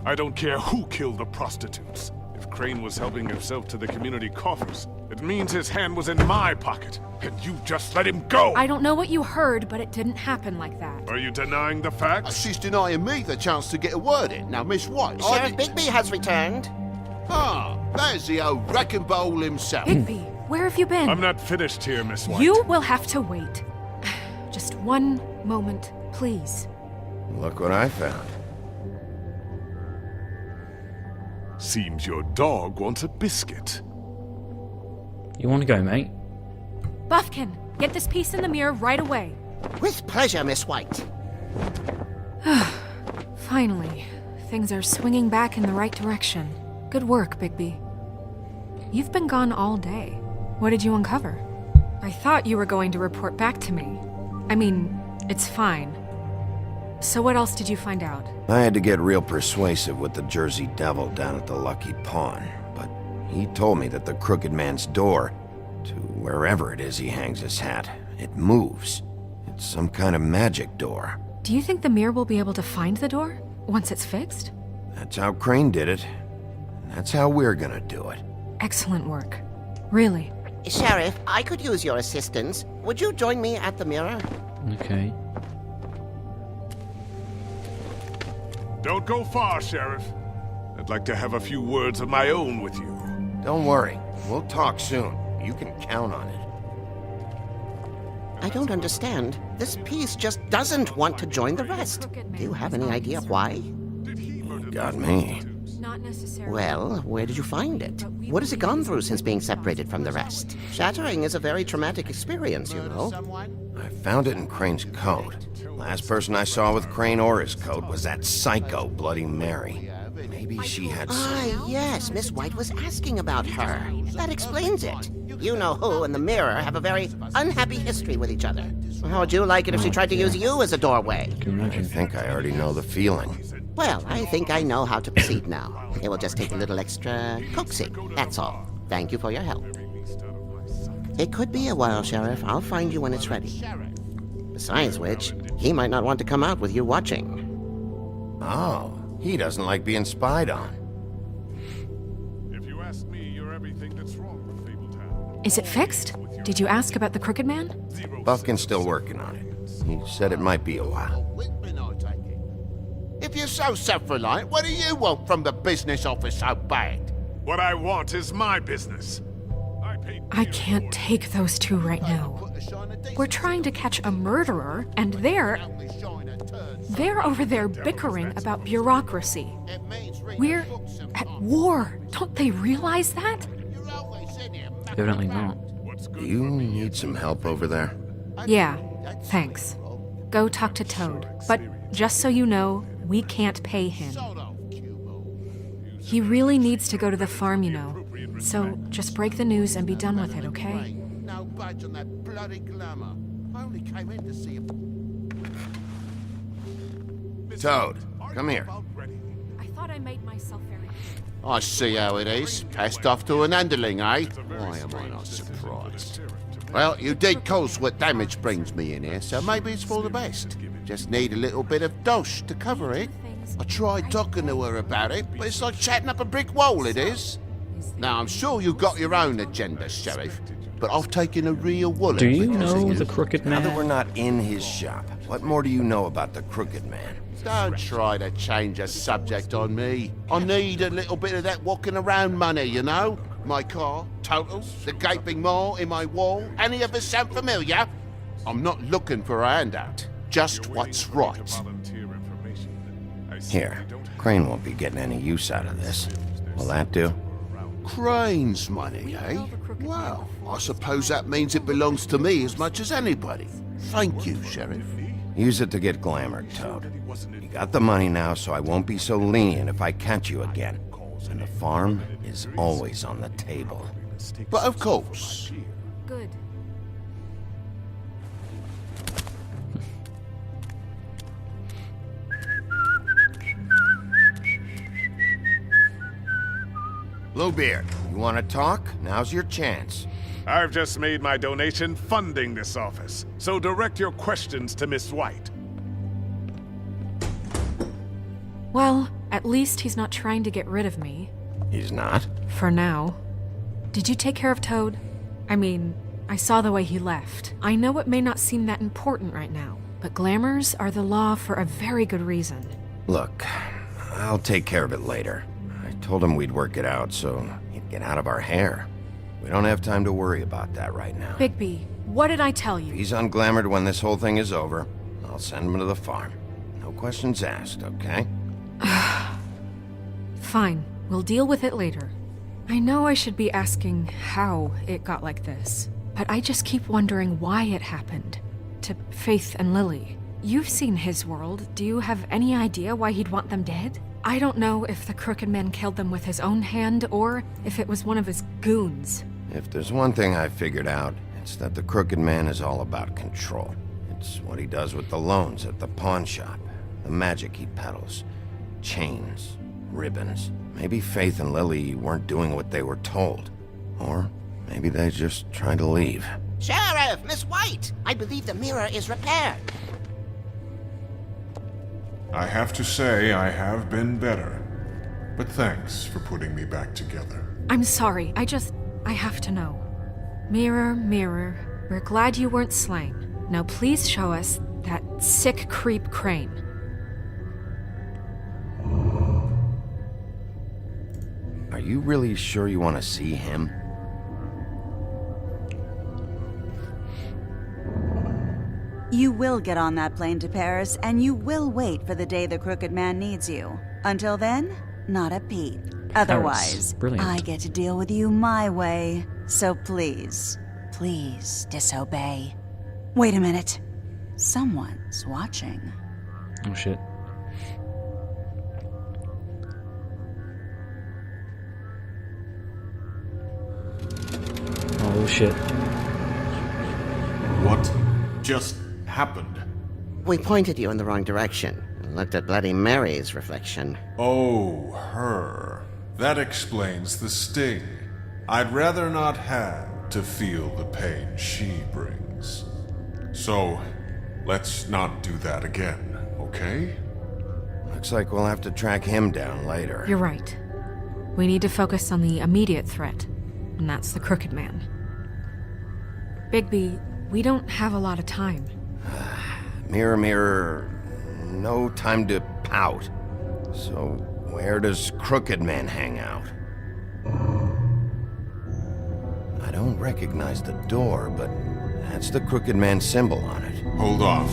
I don't care who killed the prostitutes. If Crane was helping himself to the community coffers, it means his hand was in my pocket, and you just let him go! I don't know what you heard, but it didn't happen like that. Are you denying the facts? She's denying me the chance to get a word in. Now, Miss White... Sheriff Bigby has returned. Ah, there's the old wrecking bowl himself. Bigby, where have you been? I'm not finished here, Miss White. You will have to wait. Just one moment, please. Look what I found. Seems your dog wants a biscuit. You want to go, mate? Buffkin, get this piece in the mirror right away. With pleasure, Miss White. Finally, things are swinging back in the right direction. Good work, Bigby. You've been gone all day. What did you uncover? I thought you were going to report back to me. I mean, it's fine. So what else did you find out? I had to get real persuasive with the Jersey Devil down at the Lucky Pawn, but he told me that the Crooked Man's door, to wherever it is he hangs his hat, it moves. It's some kind of magic door. Do you think the mirror will be able to find the door once it's fixed? That's how Crane did it. And that's how we're gonna do it. Excellent work. Really. Sheriff, I could use your assistance. Would you join me at the mirror? Okay. Don't go far, Sheriff. I'd like to have a few words of my own with you. Don't worry. We'll talk soon. You can count on it. I don't understand. This piece just doesn't want to join the rest. Do you have any idea why? You got me. Not necessarily. Well, where did you find it? What has it gone through since being separated from the rest? Shattering is a very traumatic experience, you know. I found it in Crane's coat. Last person I saw with Crane or his coat was that psycho Bloody Mary. Maybe she had some... Ah, yes, Miss White was asking about her. That explains it. You know who and the mirror have a very unhappy history with each other. How would you like it if she tried to use you as a doorway? I think I already know the feeling. Well, I think I know how to proceed now. It will just take a little extra coaxing, that's all. Thank you for your help. It could be a while, Sheriff. I'll find you when it's ready. Besides which, he might not want to come out with you watching. Oh, he doesn't like being spied on. If you ask me, you're everything that's wrong with Fabletown. Is it fixed? Did you ask about the Crooked Man? Buffkin's still working on it. He said it might be a while. If you're so self-reliant, what do you want from the business office so bad? What I want is my business. I can't take those two right now. We're trying to catch a murderer, and they're over there bickering about bureaucracy. We're at war. Don't they realize that? Evidently not. Do you need some help over there? Yeah, thanks. Go talk to Toad. But just so you know, we can't pay him. He really needs to go to the farm, you know. So just break the news and be done with it, okay? No budge on that bloody glamour. I only came in to see him. Toad, come here. I thought I made myself very... I see how it is. Passed off to an underling, eh? Why am I not surprised? Well, you did cause what damage brings me in here, so maybe it's for the best. Just need a little bit of dosh to cover it. I tried talking to her about it, but it's like chatting up a brick wall, it is. Now, I'm sure you've got your own agenda, Sheriff, but I've taken a real wallet. Do you know the Crooked Now that we're Man? not in his shop, what more do you know about the Crooked Man? Don't try to change a subject on me. I need a little bit of that walking around money, you know? My car, totals, the gaping maw in my wall. Any of us sound familiar? I'm not looking for a handout. Just what's right. Here, Crane won't be getting any use out of this. Will that do? Crane's money, eh? Well, I suppose that means it belongs to me as much as anybody. Thank you, Sheriff. Use it to get glamored, Toad. You got the money now, so I won't be so lenient if I catch you again. And the farm is always on the table. But of course. Good. Bluebeard, you want to talk? Now's your chance. I've just made my donation funding this office, so direct your questions to Miss White. Well, at least he's not trying to get rid of me. He's not? For now. Did you take care of Toad? I mean, I saw the way he left. I know it may not seem that important right now, but glamours are the law for a very good reason. Look, I'll take care of it later. I told him we'd work it out so he'd get out of our hair. We don't have time to worry about that right now. Bigby, what did I tell you? He's unglamored when this whole thing is over. I'll send him to the farm. No questions asked, okay? Fine, we'll deal with it later. I know I should be asking how it got like this, but I just keep wondering why it happened. To Faith and Lily. You've seen his world. Do you have any idea why he'd want them dead? I don't know if the Crooked Man killed them with his own hand or if it was one of his goons. If there's one thing I figured out, it's that the Crooked Man is all about control. It's what he does with the loans at the pawn shop, the magic he peddles, chains, ribbons. Maybe Faith and Lily weren't doing what they were told. Or maybe they just tried to leave. Sheriff, Miss White! I believe the mirror is repaired. I have to say I have been better. But thanks for putting me back together. I'm sorry, I have to know. Mirror, mirror, we're glad you weren't slain. Now please show us that sick creep Crane. Are you really sure you want to see him? You will get on that plane to Paris, and you will wait for the day the Crooked Man needs you. Until then, not a peep. Otherwise, Brilliant. I get to deal with you my way. So please, please disobey. Wait a minute. Someone's watching. Oh shit. Oh shit. What just happened? We pointed you in the wrong direction and looked at Bloody Mary's reflection. Oh, her. That explains the sting. I'd rather not have to feel the pain she brings. So, let's not do that again, okay? Looks like we'll have to track him down later. You're right. We need to focus on the immediate threat, and that's the Crooked Man. Bigby, we don't have a lot of time. Mirror, mirror, no time to pout. So, where does Crooked Man hang out? I don't recognize the door, but that's the Crooked Man symbol on it. Hold on.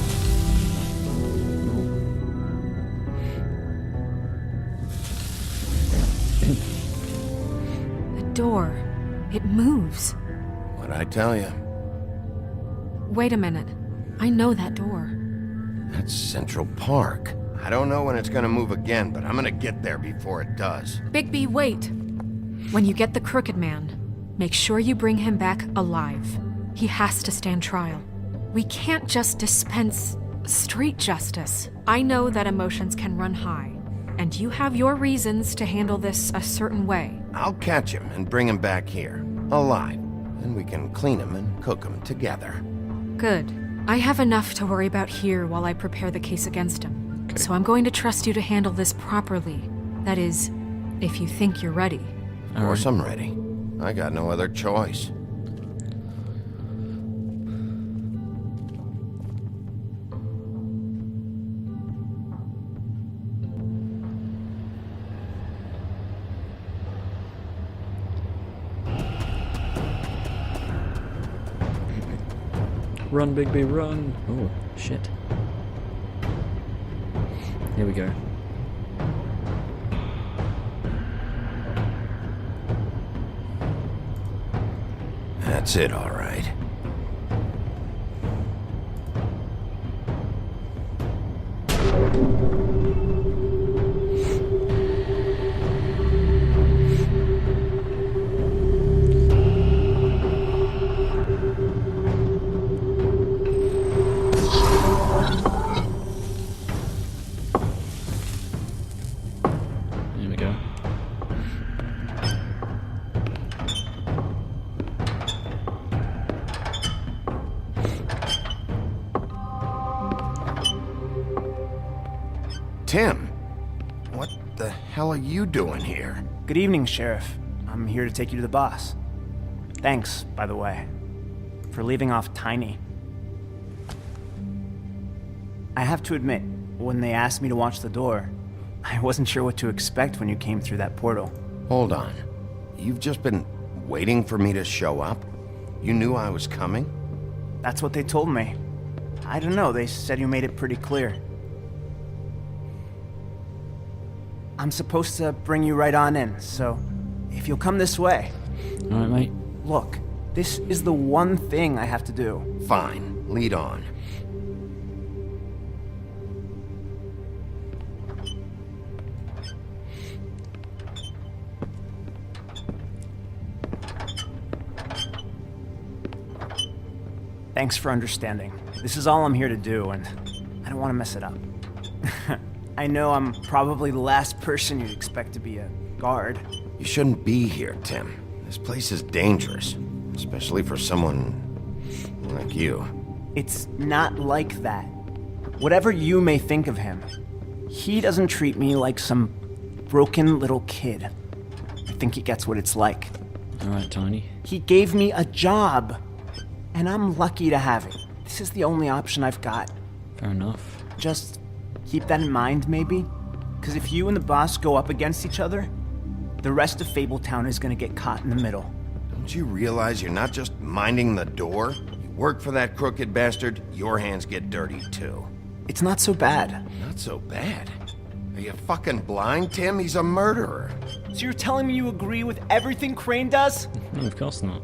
The door. It moves. What'd I tell you? Wait a minute. I know that door. That's Central Park. I don't know when it's gonna move again, but I'm gonna get there before it does. Bigby, wait! When you get the Crooked Man, make sure you bring him back alive. He has to stand trial. We can't just dispense street justice. I know that emotions can run high, and you have your reasons to handle this a certain way. I'll catch him and bring him back here, alive. Then we can clean him and cook him together. Good. I have enough to worry about here while I prepare the case against him. Okay. So I'm going to trust you to handle this properly. That is, if you think you're ready. Of course I'm ready. I got no other choice. Run, Bigby, run! Oh, shit. Here we go. That's it, all right. Here we go. Tim, the hell are you doing here? Good evening, Sheriff. I'm here to take you to the boss. Thanks, by the way, for leaving off Tiny. I have to admit, when they asked me to watch the door, I wasn't sure what to expect when you came through that portal. Hold on. You've just been waiting for me to show up? You knew I was coming? That's what they told me. I don't know, they said you made it pretty clear. I'm supposed to bring you right on in, so if you'll come this way. Alright, mate. Look, this is the one thing I have to do. Fine, lead on. Thanks for understanding. This is all I'm here to do, and I don't want to mess it up. I know I'm probably the last person you'd expect to be a guard. You shouldn't be here, Tim. This place is dangerous, especially for someone like you. It's not like that. Whatever you may think of him, he doesn't treat me like some broken little kid. I think he gets what it's like. Alright, Tiny. He gave me a job, and I'm lucky to have it. This is the only option I've got. Fair enough. Just keep that in mind, maybe? Because if you and the boss go up against each other, the rest of Fabletown is gonna get caught in the middle. Don't you realize you're not just minding the door? You work for that crooked bastard, your hands get dirty too. It's not so bad. Not so bad. Are you fucking blind, Tim? He's a murderer. So you're telling me you agree with everything Crane does? No, of course not.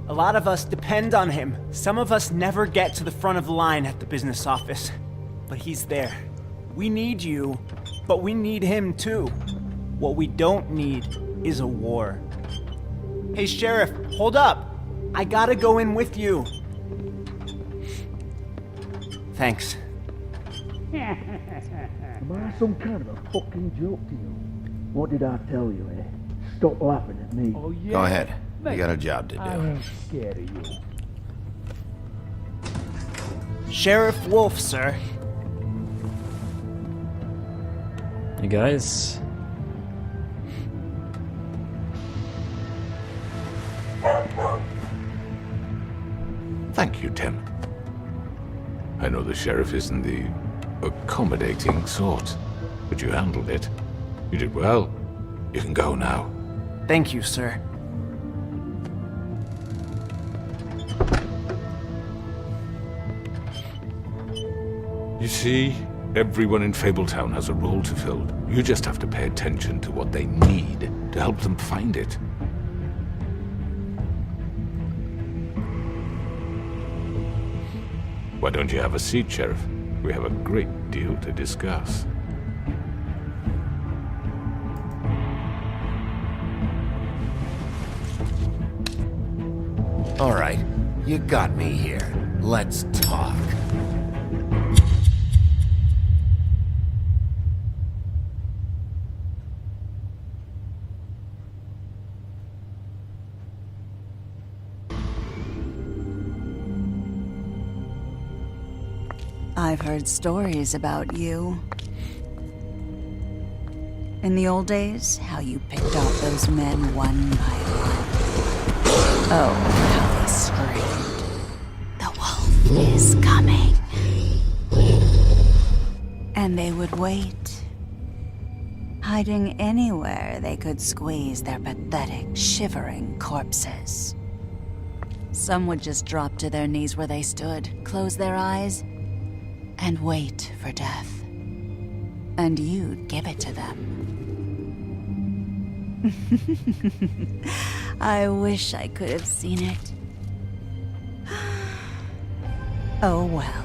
A lot of us depend on him. Some of us never get to the front of the line at the business office. But he's there. We need you, but we need him too. What we don't need is a war. Hey, Sheriff, hold up. I gotta go in with you. Thanks. Am I some kind of a fucking joke to you? What did I tell you, eh? Stop laughing at me. Oh, yeah? Go ahead. You got a job to I do. ain't scared of you. Sheriff Wolf, sir. Hey, guys. Thank you, Tim. I know the sheriff isn't the accommodating sort, but you handled it. You did well. You can go now. Thank you, sir. You see, everyone in Fabletown has a role to fill. You just have to pay attention to what they need to help them find it. Why don't you have a seat, Sheriff? We have a great deal to discuss. All right, you got me here. Let's talk. I've heard stories about you. In the old days, how you picked off those men one by one. Oh, how they screamed. The wolf is coming. And they would wait, hiding anywhere they could squeeze their pathetic, shivering corpses. Some would just drop to their knees where they stood, close their eyes, and wait for death. And you'd give it to them. I wish I could have seen it. Oh well.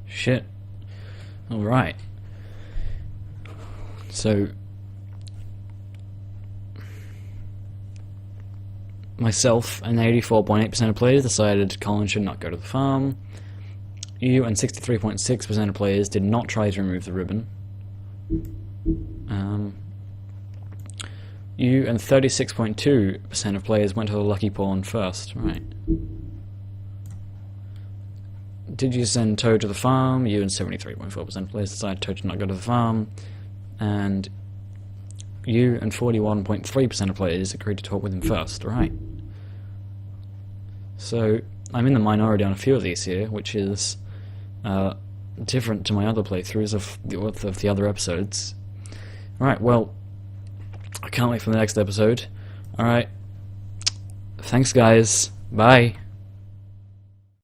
Shit. Alright. So... myself and 84.8% of players decided Colin should not go to the farm. You and 63.6% of players did not try to remove the ribbon. You and 36.2% of players went to the lucky pawn first. Right. did you send Toad to the farm? You and 73.4% of players decided Toad did not go to the farm. And you and 41.3% of players agreed to talk with him first, right? So, I'm in the minority on a few of these here, which is different to my other playthroughs of the other episodes. Alright, well, I can't wait for the next episode. Alright, thanks guys, bye.